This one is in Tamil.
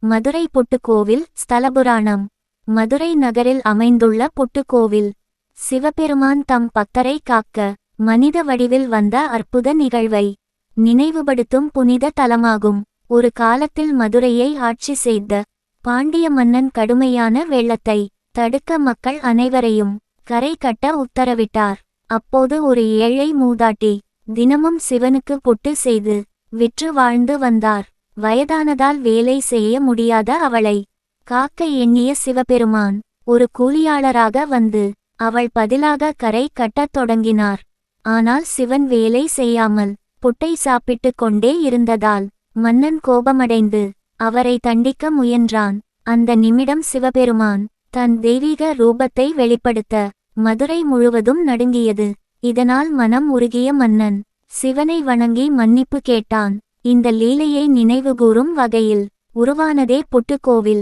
மதுரை புட்டுக்கோவில் ஸ்தலபுராணம். மதுரை நகரில் அமைந்துள்ள புட்டுக்கோவில் சிவபெருமான் தம் பக்தரை காக்க மனித வடிவில் வந்த அற்புத நிகழ்வை நினைவுபடுத்தும் புனித தலமாகும். ஒரு காலத்தில் மதுரையை ஆட்சி செய்த பாண்டிய மன்னன் கடுமையான வெள்ளத்தை தடுக்க மக்கள் அனைவரையும் கரை கட்ட உத்தரவிட்டார். அப்போது ஒரு ஏழை மூதாட்டி தினமும் சிவனுக்கு புட்டு செய்து விற்று வாழ்ந்து வந்தார். வயதானதால் வேலை செய்ய முடியாத அவளை காக்க எண்ணிய சிவபெருமான் ஒரு கூலியாளராக வந்து அவள் பதிலாக கரை கட்டத் தொடங்கினார். ஆனால் சிவன் வேலை செய்யாமல் புட்டை சாப்பிட்டு கொண்டே இருந்ததால் மன்னன் கோபமடைந்து அவரை தண்டிக்க முயன்றான். அந்த நிமிடம் சிவபெருமான் தன் தெய்வீக ரூபத்தை வெளிப்படுத்த மதுரை முழுவதும் நடுங்கியது. இதனால் மனம் உருகிய மன்னன் சிவனை வணங்கி மன்னிப்பு கேட்டான். இந்த லீலையை நினைவுகூரும் வகையில் உருவானதே புட்டுக்கோவில்.